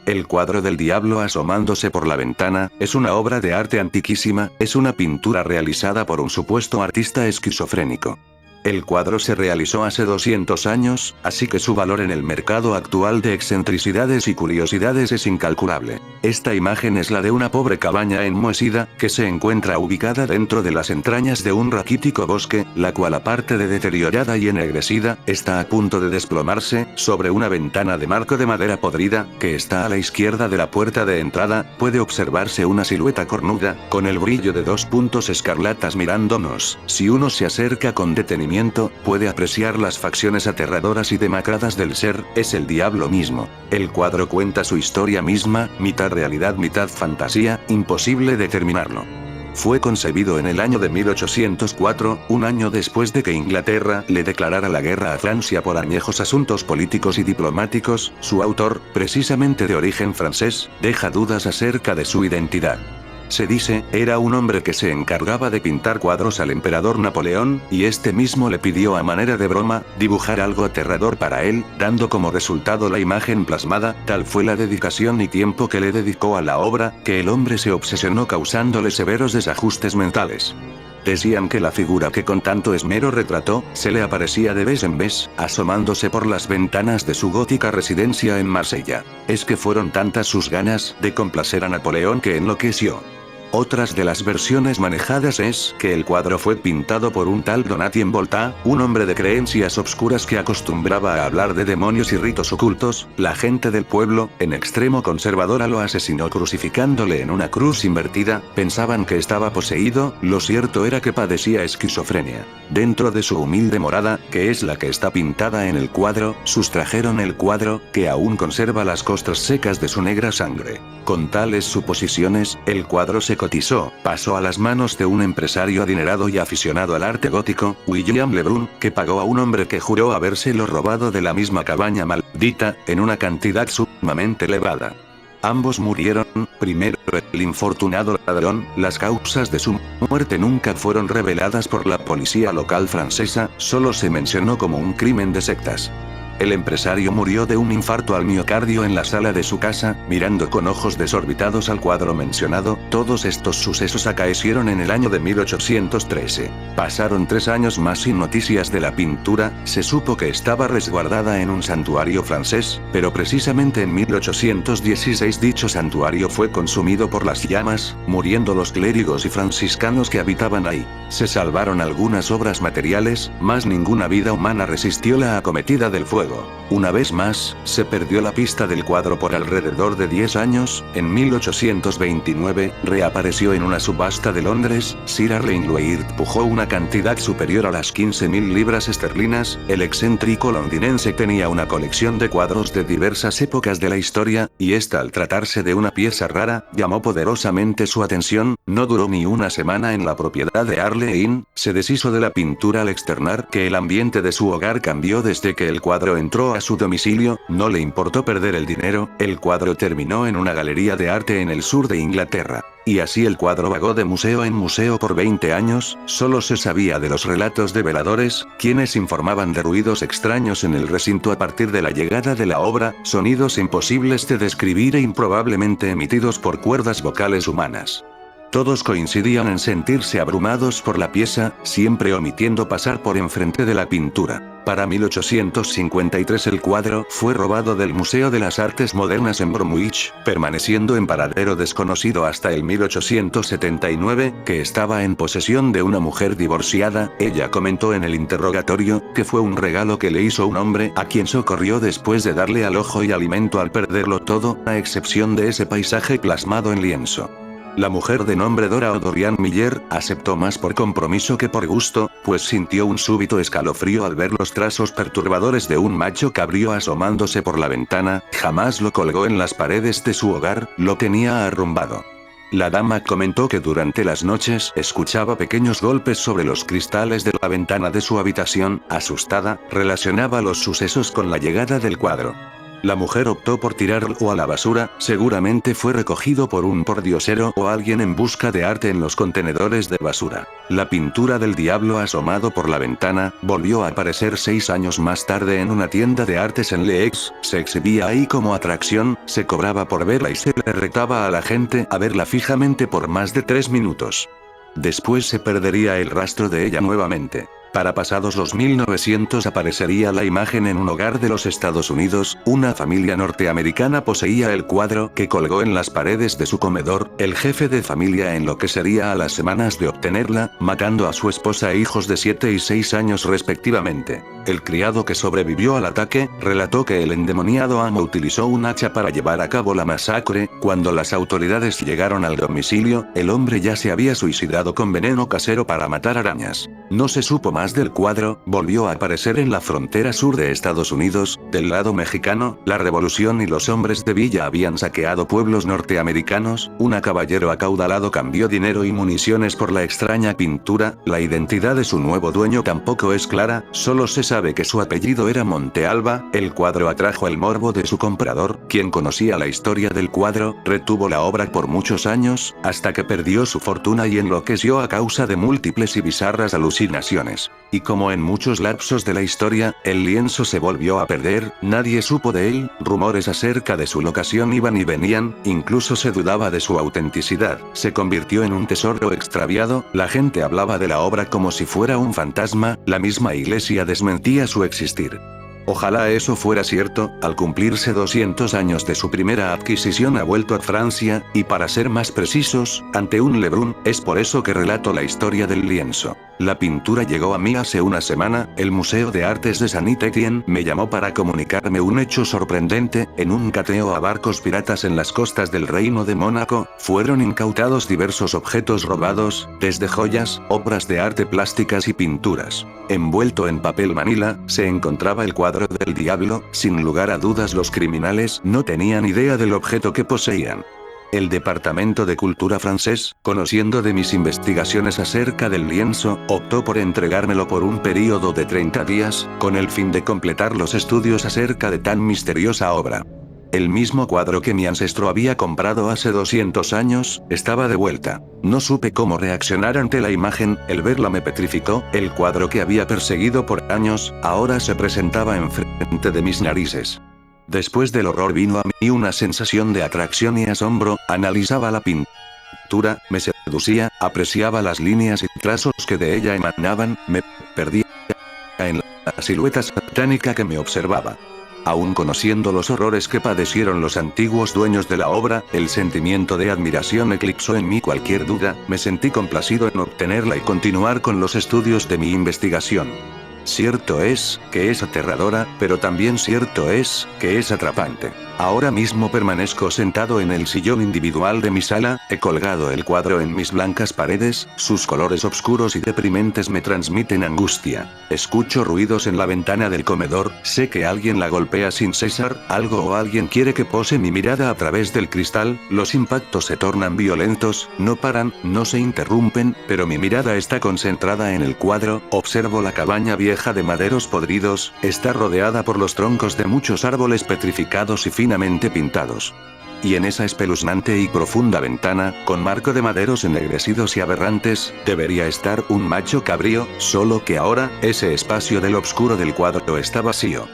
El cuadro del diablo asomándose por la ventana, es una obra de arte antiquísima, es una pintura realizada por un supuesto artista esquizofrénico. El cuadro se realizó hace 200 años, así que su valor en el mercado actual de excentricidades y curiosidades es incalculable. Esta imagen es la de una pobre cabaña enmohecida, que se encuentra ubicada dentro de las entrañas de un raquítico bosque, la cual aparte de deteriorada y ennegrecida, está a punto de desplomarse, sobre una ventana de marco de madera podrida, que está a la izquierda de la puerta de entrada, puede observarse una silueta cornuda, con el brillo de dos puntos escarlatas mirándonos. Si uno se acerca con detenimiento, puede apreciar las facciones aterradoras y demacradas del ser, es el diablo mismo. El cuadro cuenta su historia misma, mitad realidad mitad fantasía, imposible determinarlo. Fue concebido en el año de 1804, un año después de que Inglaterra le declarara la guerra a Francia por añejos asuntos políticos y diplomáticos. Su autor, precisamente de origen francés, deja dudas acerca de su identidad. Se dice, era un hombre que se encargaba de pintar cuadros al emperador Napoleón, y este mismo le pidió a manera de broma, dibujar algo aterrador para él, dando como resultado la imagen plasmada. Tal fue la dedicación y tiempo que le dedicó a la obra, que el hombre se obsesionó causándole severos desajustes mentales. Decían que la figura que con tanto esmero retrató, se le aparecía de vez en vez, asomándose por las ventanas de su gótica residencia en Marsella. Es que fueron tantas sus ganas de complacer a Napoleón que enloqueció. Otras de las versiones manejadas es que el cuadro fue pintado por un tal Donatien Volta, un hombre de creencias obscuras que acostumbraba a hablar de demonios y ritos ocultos. La gente del pueblo, en extremo conservadora, lo asesinó crucificándole en una cruz invertida. Pensaban que estaba poseído, lo cierto era que padecía esquizofrenia. Dentro de su humilde morada, que es la que está pintada en el cuadro, sustrajeron el cuadro, que aún conserva las costras secas de su negra sangre. Con tales suposiciones, el cuadro se cotizó, pasó a las manos de un empresario adinerado y aficionado al arte gótico, William Lebrun, que pagó a un hombre que juró habérselo robado de la misma cabaña maldita, en una cantidad sumamente elevada. Ambos murieron, primero el infortunado ladrón. Las causas de su muerte nunca fueron reveladas por la policía local francesa, solo se mencionó como un crimen de sectas. El empresario murió de un infarto al miocardio en la sala de su casa, mirando con ojos desorbitados al cuadro mencionado. Todos estos sucesos acaecieron en el año de 1813. Pasaron 3 años más sin noticias de la pintura. Se supo que estaba resguardada en un santuario francés, pero precisamente en 1816 dicho santuario fue consumido por las llamas, muriendo los clérigos y franciscanos que habitaban ahí. Se salvaron algunas obras materiales, mas ninguna vida humana resistió la acometida del fuego. Una vez más, se perdió la pista del cuadro por alrededor de 10 años. En 1829, reapareció en una subasta de Londres. Sir Arlene Louis pujó una cantidad superior a las 15.000 libras esterlinas. El excéntrico londinense tenía una colección de cuadros de diversas épocas de la historia, y esta, al tratarse de una pieza rara, llamó poderosamente su atención. No duró ni una semana en la propiedad de Harley Inn. Se deshizo de la pintura al externar que el ambiente de su hogar cambió desde que el cuadro entró a su domicilio. No le importó perder el dinero. El cuadro terminó en una galería de arte en el sur de Inglaterra. Y así el cuadro vagó de museo en museo por 20 años, solo se sabía de los relatos de veladores, quienes informaban de ruidos extraños en el recinto a partir de la llegada de la obra, sonidos imposibles de describir e improbablemente emitidos por cuerdas vocales humanas. Todos coincidían en sentirse abrumados por la pieza, siempre omitiendo pasar por enfrente de la pintura. Para 1853 el cuadro fue robado del Museo de las Artes Modernas en Bromwich, permaneciendo en paradero desconocido hasta el 1879, que estaba en posesión de una mujer divorciada. Ella comentó en el interrogatorio, que fue un regalo que le hizo un hombre a quien socorrió después de darle alojo y alimento al perderlo todo, a excepción de ese paisaje plasmado en lienzo. La mujer de nombre Dora o Dorian Miller aceptó más por compromiso que por gusto, pues sintió un súbito escalofrío al ver los trazos perturbadores de un macho cabrío asomándose por la ventana. Jamás lo colgó en las paredes de su hogar, lo tenía arrumbado. La dama comentó que durante las noches escuchaba pequeños golpes sobre los cristales de la ventana de su habitación. Asustada, relacionaba los sucesos con la llegada del cuadro. La mujer optó por tirarlo a la basura, seguramente fue recogido por un pordiosero o alguien en busca de arte en los contenedores de basura. La pintura del diablo asomado por la ventana, volvió a aparecer 6 años más tarde en una tienda de artes en Leeds, se exhibía ahí como atracción, se cobraba por verla y se le retaba a la gente a verla fijamente por más de 3 minutos. Después se perdería el rastro de ella nuevamente. Para pasados los 1900 aparecería la imagen en un hogar de los Estados Unidos, una familia norteamericana poseía el cuadro que colgó en las paredes de su comedor, el jefe de familia enloquecería a las semanas de obtenerla, matando a su esposa e hijos de 7 y 6 años respectivamente. El criado que sobrevivió al ataque, relató que el endemoniado amo utilizó un hacha para llevar a cabo la masacre. Cuando las autoridades llegaron al domicilio, el hombre ya se había suicidado con veneno casero para matar arañas. No se supo más del cuadro, volvió a aparecer en la frontera sur de Estados Unidos, del lado mexicano, la revolución y los hombres de Villa habían saqueado pueblos norteamericanos, un caballero acaudalado cambió dinero y municiones por la extraña pintura, la identidad de su nuevo dueño tampoco es clara, solo se sabe que su apellido era Montealba, el cuadro atrajo el morbo de su comprador, quien conocía la historia del cuadro, retuvo la obra por muchos años, hasta que perdió su fortuna y enloqueció a causa de múltiples y bizarras alucinaciones. Y como en muchos lapsos de la historia, el lienzo se volvió a perder, nadie supo de él, rumores acerca de su locación iban y venían, incluso se dudaba de su autenticidad, se convirtió en un tesoro extraviado, la gente hablaba de la obra como si fuera un fantasma, la misma iglesia desmentía su existir. Ojalá eso fuera cierto, al cumplirse 200 años de su primera adquisición ha vuelto a Francia, y para ser más precisos, ante un Lebrun, es por eso que relato la historia del lienzo. La pintura llegó a mí hace una semana, el Museo de Artes de Saint-Étienne me llamó para comunicarme un hecho sorprendente, en un cateo a barcos piratas en las costas del Reino de Mónaco, fueron incautados diversos objetos robados, desde joyas, obras de arte plásticas y pinturas. Envuelto en papel manila, se encontraba el cuadro del diablo, sin lugar a dudas los criminales no tenían idea del objeto que poseían. El Departamento de Cultura francés, conociendo de mis investigaciones acerca del lienzo, optó por entregármelo por un período de 30 días, con el fin de completar los estudios acerca de tan misteriosa obra. El mismo cuadro que mi ancestro había comprado hace 200 años, estaba de vuelta. No supe cómo reaccionar ante la imagen, el verla me petrificó, el cuadro que había perseguido por años, ahora se presentaba enfrente de mis narices. Después del horror vino a mí una sensación de atracción y asombro, analizaba la pintura, me seducía, apreciaba las líneas y trazos que de ella emanaban, me perdía en la silueta satánica que me observaba. Aún conociendo los horrores que padecieron los antiguos dueños de la obra, el sentimiento de admiración eclipsó en mí cualquier duda, me sentí complacido en obtenerla y continuar con los estudios de mi investigación. Cierto es, que es aterradora, pero también cierto es, que es atrapante. Ahora mismo permanezco sentado en el sillón individual de mi sala, he colgado el cuadro en mis blancas paredes, sus colores oscuros y deprimentes me transmiten angustia. Escucho ruidos en la ventana del comedor, sé que alguien la golpea sin cesar, algo o alguien quiere que pose mi mirada a través del cristal, los impactos se tornan violentos, no paran, no se interrumpen, pero mi mirada está concentrada en el cuadro, observo la cabaña vieja de maderos podridos, está rodeada por los troncos de muchos árboles petrificados y finamente pintados. Y en esa espeluznante y profunda ventana, con marco de maderos ennegrecidos y aberrantes, debería estar un macho cabrío, solo que ahora, ese espacio del obscuro del cuadro está vacío.